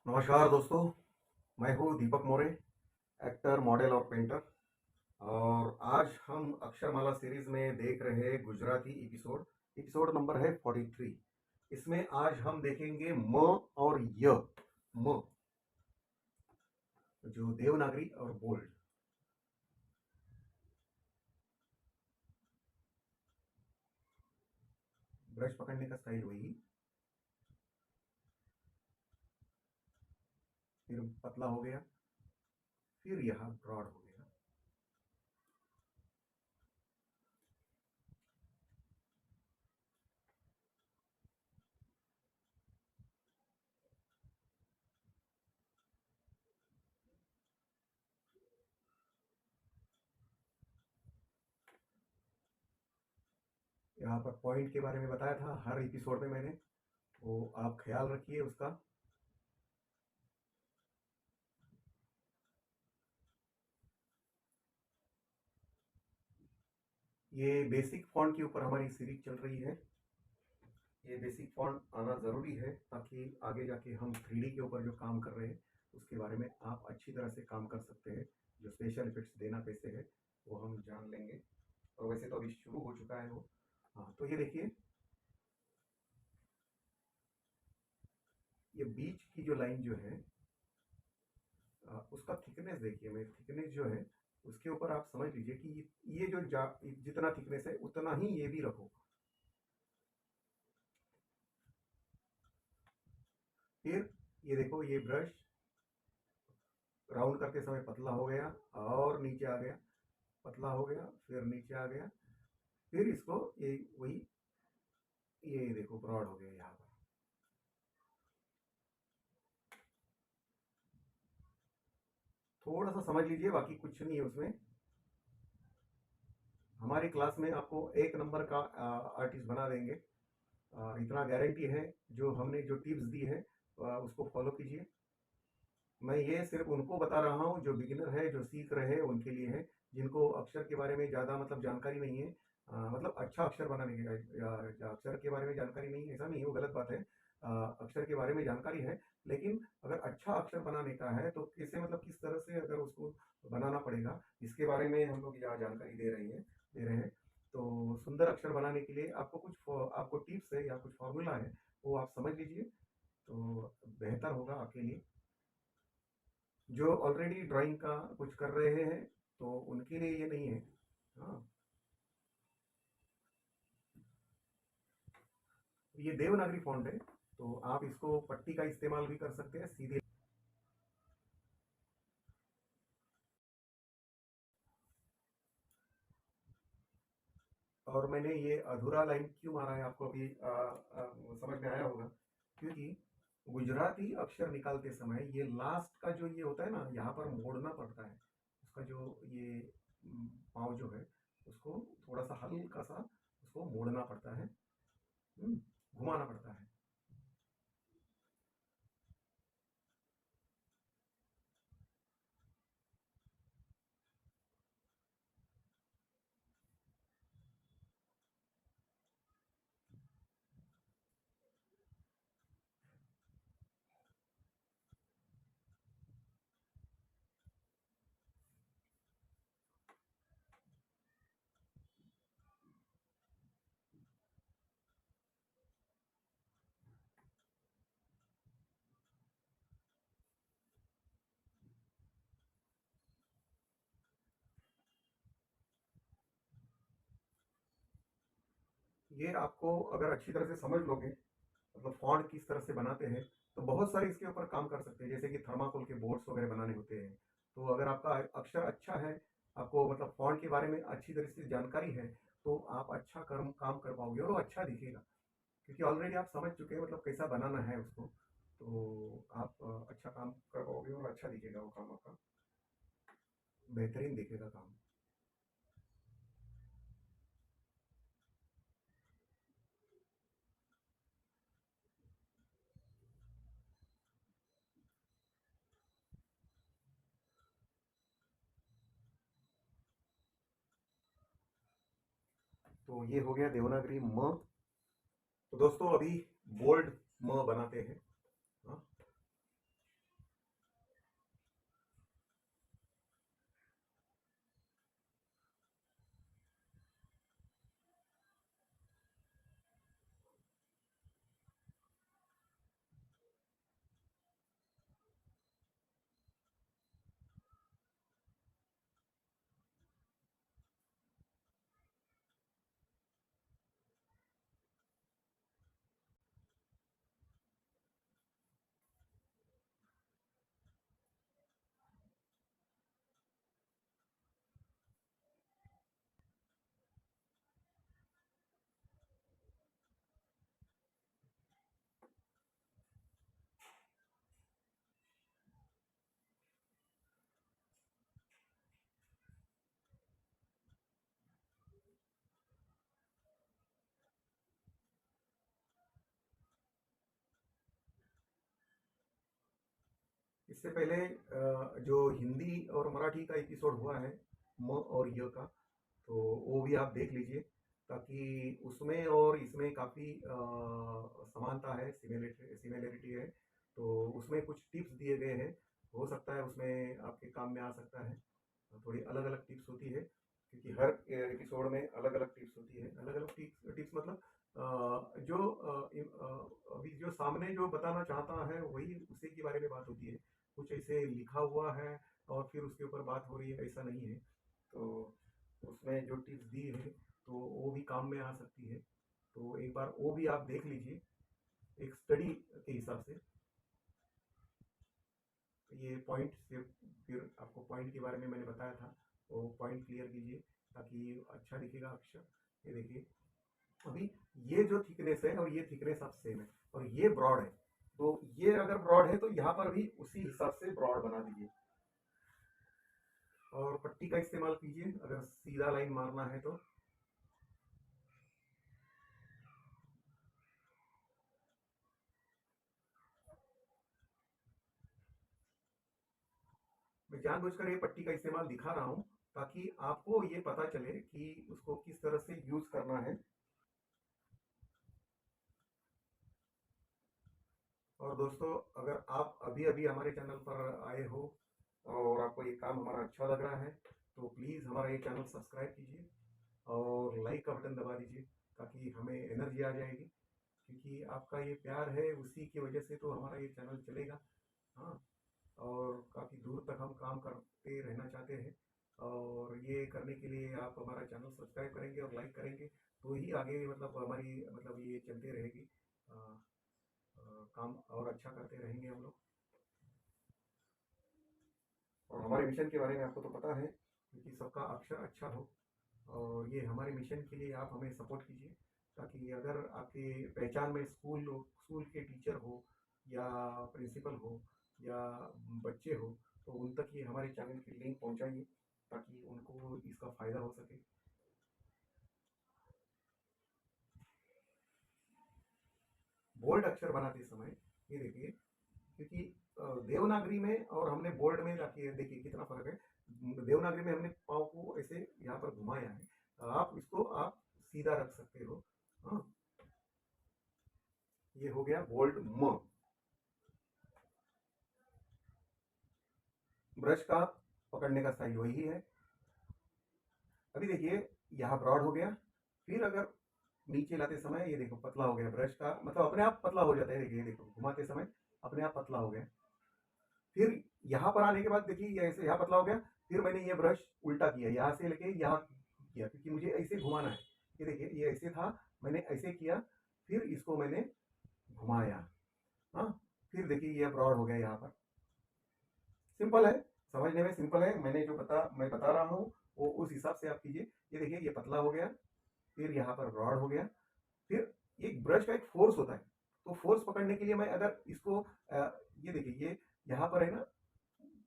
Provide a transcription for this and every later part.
नमस्कार दोस्तों, मैं हूँ दीपक मोरे, एक्टर, मॉडल और पेंटर। और आज हम अक्षरमाला सीरीज में देख रहे हैं गुजराती एपिसोड। एपिसोड नंबर है 43। इसमें आज हम देखेंगे म और य। म जो देवनागरी और बोल्ड। ब्रश पकड़ने का स्टाइल वही, फिर पतला हो गया, फिर यहाँ ब्रॉड हो गया। यहाँ पर पॉइंट के बारे में बताया था हर एपिसोड में मैंने, वो आप ख्याल रखिए उसका। ये बेसिक फॉन्ट के ऊपर हमारी सीरीज चल रही है। ये बेसिक फॉन्ट आना ज़रूरी है ताकि आगे जाके हम 3D के ऊपर जो काम कर रहे हैं उसके बारे में आप अच्छी तरह से काम कर सकते हैं। जो स्पेशल इफेक्ट्स देना कैसे है वो हम जान लेंगे। और वैसे तो अभी शुरू हो चुका है वो। हाँ, तो ये देखिए, ये बीच की जो लाइन जो है, उसका थिकनेस देखिए। मैं थिकनेस जो है उसके ऊपर आप समझ लीजिए कि ये जो जितना थिकनेस है उतना ही ये भी रखो। फिर ये देखो, ये ब्रश राउंड करते समय पतला हो गया और नीचे आ गया, पतला हो गया, फिर नीचे आ गया, फिर इसको ये वही, ये देखो ब्रॉड हो गया यहाँ पर। थोड़ा सा समझ लीजिए, बाकी कुछ नहीं है उसमें। हमारी क्लास में आपको एक नंबर का आर्टिस्ट बना देंगे, इतना गारंटी है। जो हमने जो टिप्स दी है उसको फॉलो कीजिए। मैं ये सिर्फ उनको बता रहा हूँ जो बिगिनर है, जो सीख रहे हैं उनके लिए है। जिनको अक्षर के बारे में ज़्यादा मतलब जानकारी नहीं है, मतलब अच्छा अक्षर बनाने के या अक्षर के बारे में जानकारी नहीं है, ऐसा नहीं है, वो गलत बात है। अक्षर के बारे में जानकारी है, लेकिन अगर अच्छा अक्षर बनाने का है तो कैसे, मतलब किस तरह से अगर उसको बनाना पड़ेगा, इसके बारे में हम लोग यहाँ जानकारी दे रहे हैं। तो सुंदर अक्षर बनाने के लिए आपको आपको टिप्स है या कुछ फॉर्मूला है, वो आप समझ लीजिए तो बेहतर होगा आपके लिए। जो ऑलरेडी ड्राइंग का कुछ कर रहे हैं तो उनके लिए ये नहीं है। हाँ, ये देवनागरी फॉन्ट है, तो आप इसको पट्टी का इस्तेमाल भी कर सकते हैं सीधे। और मैंने ये अधूरा लाइन क्यों मारा है आपको अभी समझ में आया होगा, क्योंकि गुजराती अक्षर निकालते समय ये लास्ट का जो ये होता है ना, यहाँ पर मोड़ना पड़ता है। उसका जो ये पाँव जो है उसको थोड़ा सा हल्का सा उसको मोड़ना पड़ता है। हम्म, घुमाना पड़ता है। ये आपको अगर अच्छी तरह से समझ लोगे, मतलब फॉन्ट किस तरह से बनाते हैं, तो बहुत सारे इसके ऊपर काम कर सकते हैं। जैसे कि थर्माकोल के बोर्ड्स वगैरह बनाने होते हैं, तो अगर आपका अक्षर अच्छा है, आपको मतलब फॉन्ट के बारे में अच्छी तरह से जानकारी है, तो आप अच्छा काम कर पाओगे और वो अच्छा दिखेगा। क्योंकि ऑलरेडी आप समझ चुके हैं मतलब कैसा बनाना है उसको, तो आप अच्छा काम कर पाओगे और अच्छा दिखेगा वो काम आपका, बेहतरीन दिखेगा काम। तो ये हो गया देवनागरी म। तो दोस्तों अभी बोल्ड म बनाते हैं। हाँ, इससे पहले जो हिंदी और मराठी का एपिसोड हुआ है म और य का, तो वो भी आप देख लीजिए, ताकि उसमें और इसमें काफ़ी समानता है, सिमिलरिटी है। तो उसमें कुछ टिप्स दिए गए हैं, हो सकता है उसमें आपके काम में आ सकता है। थोड़ी अलग अलग टिप्स होती है, क्योंकि हर एपिसोड में अलग अलग टिप्स होती है। अलग अलग टिप्स टिप्स मतलब जो अभी जो सामने जो बताना चाहता है वही उसी के बारे में बात होती है। कुछ ऐसे लिखा हुआ है और फिर उसके ऊपर बात हो रही है, ऐसा नहीं है। तो उसमें जो टिप्स दी है तो वो भी काम में आ सकती है। तो एक बार वो भी आप देख लीजिए एक स्टडी के हिसाब से। ये पॉइंट से फिर आपको पॉइंट के बारे में मैंने बताया था, वो पॉइंट क्लियर कीजिए ताकि अच्छा दिखेगा अक्षर। ये देखिए, अभी ये जो थिकनेस है और ये थिकनेस आप सेम है, और ये ब्रॉड है। तो ये अगर ब्रॉड है तो यहाँ पर भी उसी हिसाब से ब्रॉड बना दीजिए, और पट्टी का इस्तेमाल कीजिए अगर सीधा लाइन मारना है तो। मैं जानबूझकर ये पट्टी का इस्तेमाल दिखा रहा हूँ ताकि आपको ये पता चले कि उसको किस तरह से यूज करना है। और दोस्तों, अगर आप अभी अभी हमारे चैनल पर आए हो और आपको ये काम हमारा अच्छा लग रहा है, तो प्लीज़ हमारा ये चैनल सब्सक्राइब कीजिए और लाइक का बटन दबा दीजिए, ताकि हमें एनर्जी आ जाएगी। क्योंकि आपका ये प्यार है, उसी की वजह से तो हमारा ये चैनल चलेगा। हाँ, और काफ़ी दूर तक हम काम करते रहना चाहते हैं, और ये करने के लिए आप हमारा चैनल सब्सक्राइब करेंगे और लाइक करेंगे, तो ही आगे मतलब हमारी मतलब ये चलती रहेगी। अ, काम और अच्छा करते रहेंगे हम लोग। और हमारे मिशन के बारे में आपको तो पता है, क्योंकि सबका अक्षर अच्छा हो, और ये हमारे मिशन के लिए आप हमें सपोर्ट कीजिए, ताकि अगर आपके पहचान में स्कूल के टीचर हो, या प्रिंसिपल हो, या बच्चे हो, तो उन तक ये हमारे चैनल की लिंक पहुंचाइए, ताकि उनको इसका फ़ायदा हो सके। बोल्ड अक्षर बनाते समय ये देखिए, क्योंकि देवनागरी में और हमने बोल्ड में जाके देखिए कितना फ़र्क है। देवनागरी में हमने पाँव को ऐसे यहाँ पर घुमाया है, आप इसको आप सीधा रख सकते हो। हाँ, ये हो गया बोल्ड म। ब्रश का पकड़ने का स्टाइल वही है। अभी देखिए, यहाँ ब्रॉड हो गया, फिर अगर नीचे लाते समय ये देखो पतला हो गया। ब्रश का मतलब अपने आप पतला हो जाता है, देखिए देखो घुमाते समय अपने आप पतला हो गया। फिर यहाँ पर आने के बाद देखिए ये ऐसे यहाँ पतला हो गया, फिर मैंने ये ब्रश उल्टा किया, यहाँ से लेके यहाँ किया, क्योंकि मुझे ऐसे घुमाना है। ये देखिए ये ऐसे था, मैंने ऐसे किया, फिर इसको मैंने घुमाया। हाँ, फिर देखिए ये ब्रॉड हो गया यहाँ पर। सिंपल है, समझने में सिंपल है। मैं बता रहा हूँ वो उस हिसाब से आप कीजिए। ये देखिए ये पतला हो गया, फिर यहाँ पर ब्रॉड हो गया। फिर एक ब्रश का एक फोर्स होता है, तो फोर्स पकड़ने के लिए मैं अगर इसको ये देखिए ये यहाँ पर है ना,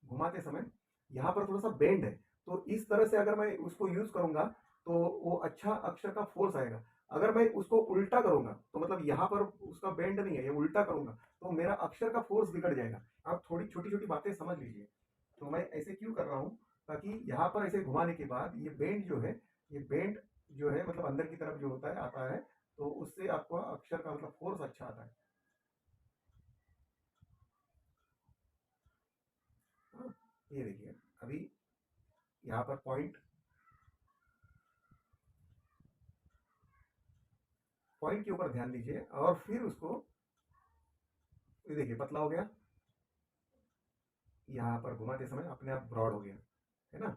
घुमाते समय यहाँ पर थोड़ा सा बेंड है, तो इस तरह से अगर मैं उसको यूज करूंगा तो वो अच्छा अक्षर का फोर्स आएगा। अगर मैं उसको उल्टा करूंगा तो मतलब यहाँ पर उसका बेंड नहीं है, ये उल्टा करूंगा तो मेरा अक्षर का फोर्स बिगड़ जाएगा। आप थोड़ी छोटी छोटी बातें समझ लीजिए। तो मैं ऐसे क्यों कर रहा हूँ, ताकि यहाँ पर ऐसे घुमाने के बाद ये बेंड जो है, ये बेंड जो है मतलब अंदर की तरफ जो होता है आता है, तो उससे आपको अक्षर का मतलब फोर्स अच्छा आता है। हाँ, ये देखिए अभी यहाँ पर पॉइंट पॉइंट के ऊपर ध्यान दीजिए, और फिर उसको ये देखिए पतला हो गया, यहाँ पर घुमाते समय अपने आप ब्रॉड हो गया, है ना।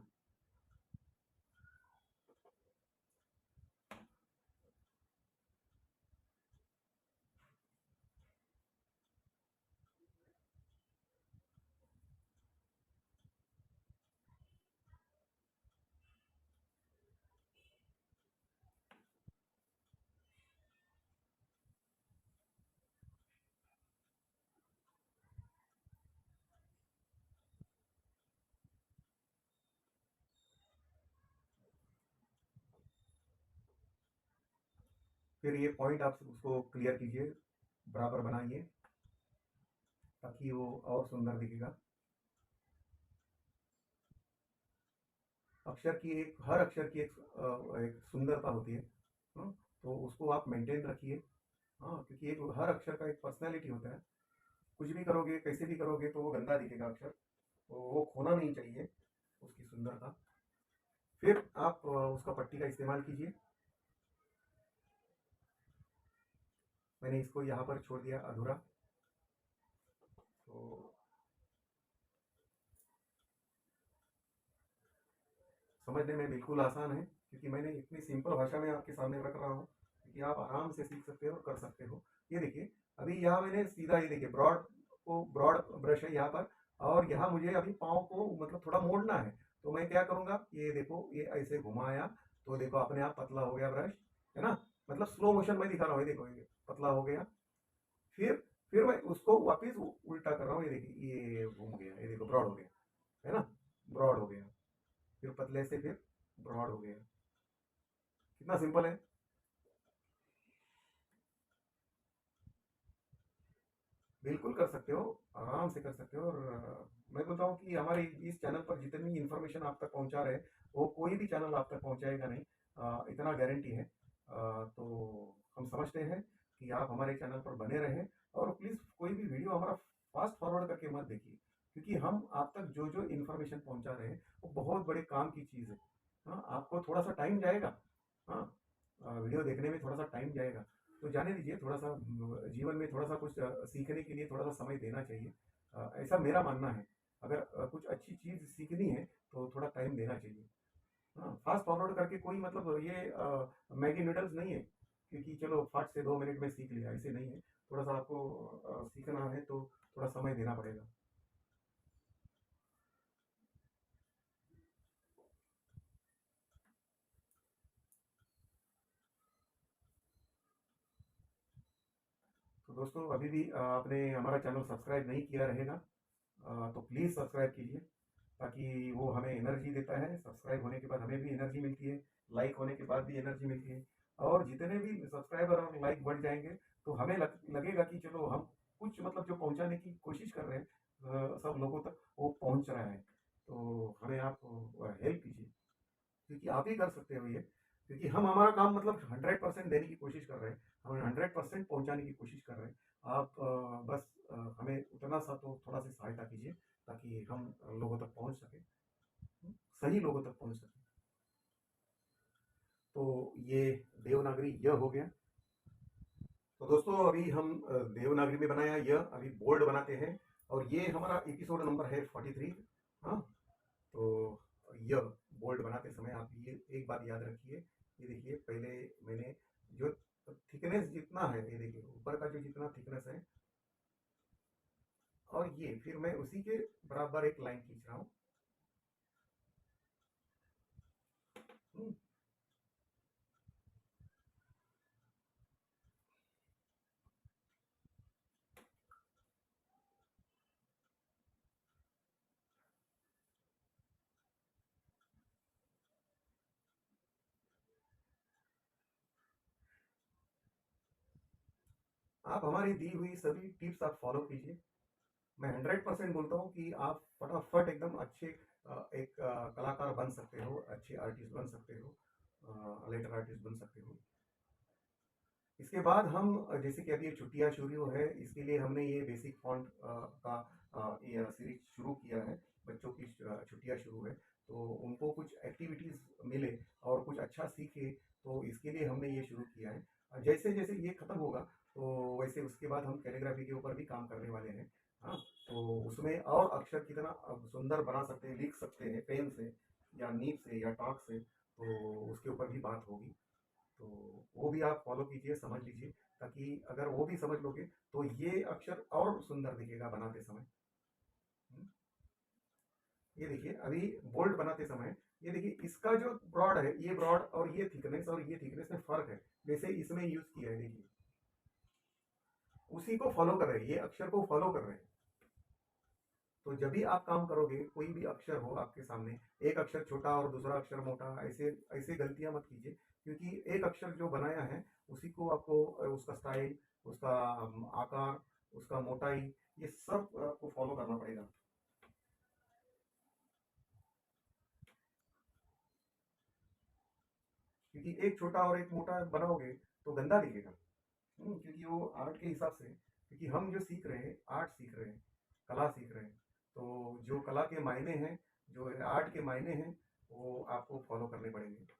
फिर ये पॉइंट आप उसको क्लियर कीजिए, बराबर बनाइए, ताकि वो और सुंदर दिखेगा। अक्षर की एक हर अक्षर की एक सुंदरता होती है। हाँ, तो उसको आप मेंटेन रखिए। हाँ, क्योंकि एक हर अक्षर का एक पर्सनैलिटी होता है। कुछ भी करोगे, कैसे भी करोगे तो वो गंदा दिखेगा अक्षर, तो वो खोना नहीं चाहिए उसकी सुंदरता। फिर आप उसका पट्टी का इस्तेमाल कीजिए। मैंने इसको यहाँ पर छोड़ दिया अधूरा, तो समझने में बिल्कुल आसान है, क्योंकि मैंने इतनी सिंपल भाषा में आपके सामने रख रहा हूँ, क्योंकि आप आराम से सीख सकते हो और कर सकते हो। ये देखिए, अभी यहाँ मैंने सीधा, ये देखिए ब्रॉड ब्रश है यहाँ पर, और यहाँ मुझे अभी पाँव को मतलब थोड़ा मोड़ना है। तो मैं क्या करूँगा, ये देखो, ये ऐसे घुमाया तो देखो अपने आप पतला हो गया ब्रश, है ना। मतलब स्लो मोशन में दिखा रहा हूँ, ये देखो, ये पतला हो गया। फिर फिर मैं उसको वापिस उल्टा कर रहा हूँ, ये देखिए, ये घूम गया, ये देखो ब्रॉड हो गया, है ना, ब्रॉड हो गया। फिर पतले से फिर ब्रॉड हो गया। कितना सिंपल है। बिल्कुल कर सकते हो, आराम से कर सकते हो। और मैं बोलता हूँ कि हमारे इस चैनल पर जितनी इन्फॉर्मेशन आप तक पहुँचा रहे, वो कोई भी चैनल आप तक पहुँचाएगा नहीं, इतना गारंटी है। तो हम समझते हैं कि आप हमारे चैनल पर बने रहें, और प्लीज़ कोई भी वीडियो हमारा फास्ट फॉरवर्ड करके मत देखिए, क्योंकि हम आप तक जो जो इन्फॉर्मेशन पहुँचा रहे हैं वो बहुत बड़े काम की चीज़ है। हाँ, आपको थोड़ा सा टाइम जाएगा। हाँ, वीडियो देखने में थोड़ा सा टाइम जाएगा, तो जाने दीजिए। थोड़ा सा जीवन में थोड़ा सा कुछ सीखने के लिए थोड़ा सा समय देना चाहिए, ऐसा मेरा मानना है। अगर कुछ अच्छी चीज़ सीखनी है तो थोड़ा टाइम देना चाहिए। हाँ, फास्ट फॉरवर्ड करके कोई मतलब ये मैगी नूडल्स नहीं है, क्योंकि चलो फट से 2 मिनट में सीख लिया, ऐसे नहीं है। थोड़ा सा आपको सीखना है तो थोड़ा समय देना पड़ेगा। तो दोस्तों, अभी भी आपने हमारा चैनल सब्सक्राइब नहीं किया रहेगा, तो प्लीज़ सब्सक्राइब कीजिए, ताकि वो हमें एनर्जी देता है। सब्सक्राइब होने के बाद हमें भी एनर्जी मिलती है, लाइक होने के बाद भी एनर्जी मिलती है। और जितने भी सब्सक्राइबर और लाइक बढ़ जाएंगे तो हमें लगेगा कि चलो हम कुछ मतलब जो पहुंचाने की कोशिश कर रहे हैं सब लोगों तक, वो पहुंच रहा है। तो हमें आप हेल्प कीजिए, क्योंकि आप ही कर सकते हो ये। क्योंकि हम हमारा काम मतलब 100% देने की कोशिश कर रहे हैं, हम 100% पहुंचाने की कोशिश कर रहे हैं। आप बस हमें उतना सा तो थोड़ा सी सहायता कीजिए, ताकि हम लोगों तक पहुंच सके, सही लोगों तक पहुंच सके। तो ये देवनागरी य हो गया। तो दोस्तों, अभी हम देवनागरी में बनाया य, अभी बोल्ड बनाते हैं। और ये हमारा एपिसोड नंबर है 43। हाँ, तो य बोल्ड बनाते समय आप ये एक बात याद रखिए। ये देखिए, पहले मैंने जो थिकनेस जितना है, ये देखिए ऊपर का जो जितना थिकनेस है, और ये फिर मैं उसी के बराबर एक लाइन खींच रहा हूँ। हम्म, आप हमारी दी हुई सभी टिप्स आप फॉलो कीजिए। मैं 100% बोलता हूँ कि आप फटाफट एकदम अच्छे एक कलाकार बन सकते हो, अच्छे आर्टिस्ट बन सकते हो, लेटर आर्टिस्ट बन सकते हो। इसके बाद हम जैसे कि अभी ये छुट्टियाँ शुरू है, इसके लिए हमने ये बेसिक फॉन्ट का ये सीरीज शुरू किया है। बच्चों की छुट्टियाँ शुरू है, तो उनको कुछ एक्टिविटीज़ मिले और कुछ अच्छा सीखे, तो इसके लिए हमने ये शुरू किया है। जैसे जैसे ये ख़त्म होगा, तो वैसे उसके बाद हम कैलीग्राफी के ऊपर भी काम करने वाले हैं। हाँ, तो उसमें और अक्षर कितना सुंदर बना सकते हैं, लिख सकते हैं पेन से या नीब से या टॉक से, तो उसके ऊपर भी बात होगी। तो वो भी आप फॉलो कीजिए, समझ लीजिए, ताकि अगर वो भी समझ लोगे तो ये अक्षर और सुंदर दिखेगा बनाते समय। हम्म, ये देखिए, अभी बोल्ड बनाते समय, ये देखिए इसका जो ब्रॉड है, ये ब्रॉड और ये थिकनेस में फर्क है। जैसे इसमें यूज किया है, देखिए उसी को फॉलो कर रहे हैं, ये अक्षर को फॉलो कर रहे हैं। तो जब भी आप काम करोगे, कोई भी अक्षर हो आपके सामने, एक अक्षर छोटा और दूसरा अक्षर मोटा, ऐसे ऐसे गलतियां मत कीजिए, क्योंकि एक अक्षर जो बनाया है उसी को आपको उसका स्टाइल, उसका आकार, उसका मोटाई, ये सब आपको फॉलो करना पड़ेगा। एक छोटा और एक मोटा बनाओगे तो गंदा दिखेगा। क्योंकि वो आर्ट के हिसाब से, क्योंकि हम जो सीख रहे हैं आर्ट सीख रहे हैं, कला सीख रहे हैं, तो जो कला के मायने हैं, जो आर्ट के मायने हैं, वो आपको फॉलो करने पड़ेंगे।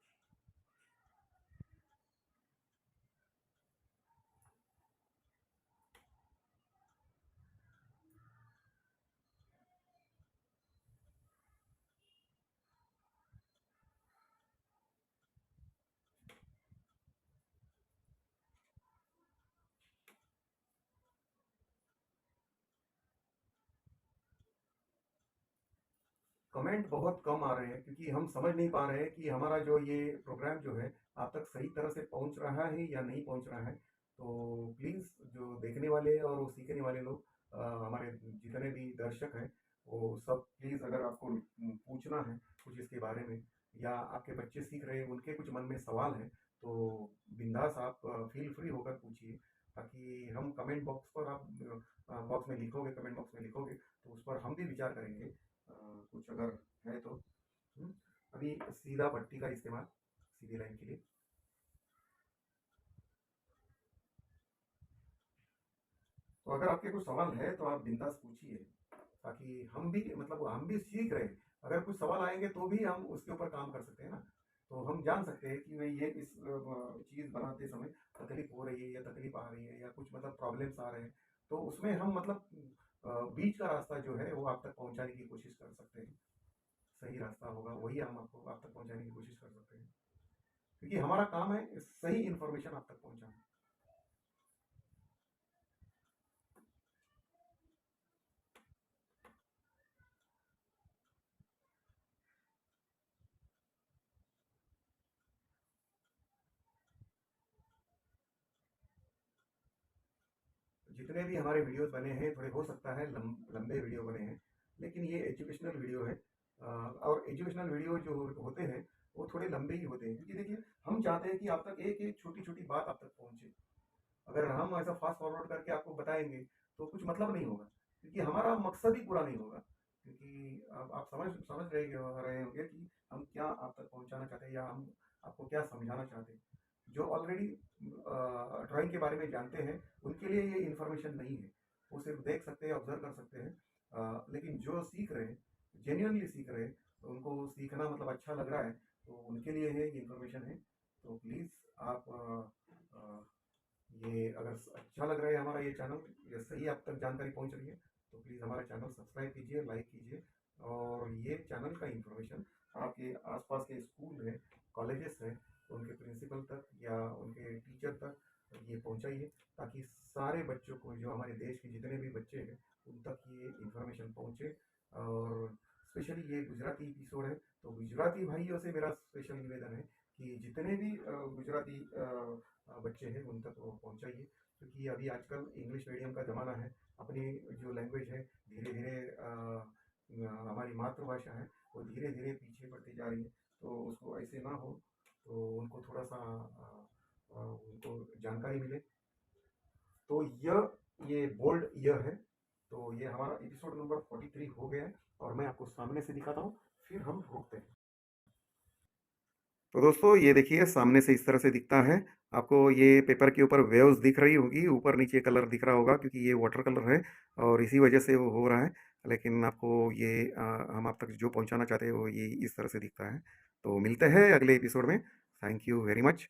कमेंट बहुत कम आ रहे हैं क्योंकि हम समझ नहीं पा रहे हैं कि हमारा जो ये प्रोग्राम जो है आप तक सही तरह से पहुंच रहा है या नहीं पहुंच रहा है। तो प्लीज़ जो देखने वाले और वो सीखने वाले लोग, हमारे जितने भी दर्शक हैं, वो सब प्लीज़, अगर आपको पूछना है कुछ इसके बारे में, या आपके बच्चे सीख रहे हैं उनके कुछ मन में सवाल है, तो बिंदास आप फील फ्री होकर पूछिए, ताकि हम कमेंट बॉक्स पर, आप बॉक्स में लिखोगे, कमेंट बॉक्स में लिखोगे तो उस पर हम भी विचार करेंगे, कुछ अगर है तो। हम्म, अभी सीधा पट्टी का इस्तेमाल सीधी लाइन के लिए। तो अगर आपके कुछ सवाल है तो आप बिंदास पूछिए, ताकि हम भी, मतलब हम भी सीख रहे हैं। अगर कुछ सवाल आएंगे तो भी हम उसके ऊपर काम कर सकते हैं ना। तो हम जान सकते हैं कि भाई ये इस चीज़ बनाते समय तकलीफ हो रही है या तकलीफ आ रही है या कुछ मतलब प्रॉब्लम्स आ रहे हैं, तो उसमें हम मतलब बीच का रास्ता जो है वो आप तक पहुंचाने की कोशिश कर सकते हैं। सही रास्ता होगा वही हम आपको आप तक पहुंचाने की कोशिश कर सकते हैं, क्योंकि हमारा काम है सही इन्फॉर्मेशन आप तक पहुंचाना। जितने भी हमारे वीडियोस बने हैं, थोड़े हो सकता है लंबे वीडियो बने हैं, लेकिन ये एजुकेशनल वीडियो है। और एजुकेशनल वीडियो जो होते हैं वो थोड़े लंबे ही होते हैं, क्योंकि देखिए हम चाहते हैं कि आप तक एक एक छोटी छोटी बात आप तक पहुंचे। अगर हम ऐसा फास्ट फॉरवर्ड करके आपको बताएंगे तो कुछ मतलब नहीं होगा, क्योंकि हमारा मकसद ही पूरा नहीं होगा। क्योंकि आप समझ समझ रहे होंगे कि हम क्या आप तक पहुंचाना चाहते हैं या हम आपको क्या समझाना चाहते हैं। जो ऑलरेडी ड्राइंग के बारे में जानते हैं उनके लिए ये इन्फॉर्मेशन नहीं है, वो सिर्फ देख सकते हैं, ऑब्जर्व कर सकते हैं। लेकिन जो सीख रहे हैं, जेन्युइनली सीख रहे हैं, तो उनको सीखना मतलब अच्छा लग रहा है, तो उनके लिए है ये इन्फॉर्मेशन है। तो प्लीज़ आप ये अगर अच्छा लग रहा है हमारा ये चैनल, या सही आप तक जानकारी पहुंच रही है, तो प्लीज़ हमारा चैनल सब्सक्राइब कीजिए, लाइक कीजिए। और ये चैनल का इंफॉर्मेशन आपके आसपास के स्कूल हैं, कॉलेजेस हैं, उनके प्रिंसिपल तक या उनके टीचर तक ये पहुंचाइए, ताकि सारे बच्चों को, जो हमारे देश के जितने भी बच्चे हैं, उन तक ये इंफॉर्मेशन पहुंचे। और स्पेशली ये गुजराती एपिसोड है, तो गुजराती भाइयों से मेरा स्पेशल निवेदन है कि जितने भी गुजराती बच्चे हैं उन तक वो पहुँचाइए, क्योंकि अभी आजकल इंग्लिश मीडियम का ज़माना है। अपनी जो लैंग्वेज है धीरे धीरे हमारी मातृभाषा है वो धीरे धीरे पीछे पड़ती जा रही है। तो उसको ऐसे ना हो, तो उनको थोड़ा सा उनको जानकारी मिले। तो ये बोल्ड ईयर है। तो ये हमारा एपिसोड नंबर 43 हो गया है, और मैं आपको सामने से दिखाता हूँ, फिर हम रोकते हैं। तो दोस्तों ये देखिए सामने से इस तरह से दिखता है। आपको ये पेपर के ऊपर वेव्स दिख रही होगी, ऊपर नीचे कलर दिख रहा होगा, क्योंकि ये वाटर कलर है और इसी वजह से वो हो रहा है। लेकिन आपको ये हम आप तक जो पहुंचाना चाहते हैं वो ये इस तरह से दिखता है। तो मिलते हैं अगले एपिसोड में। Thank you very much.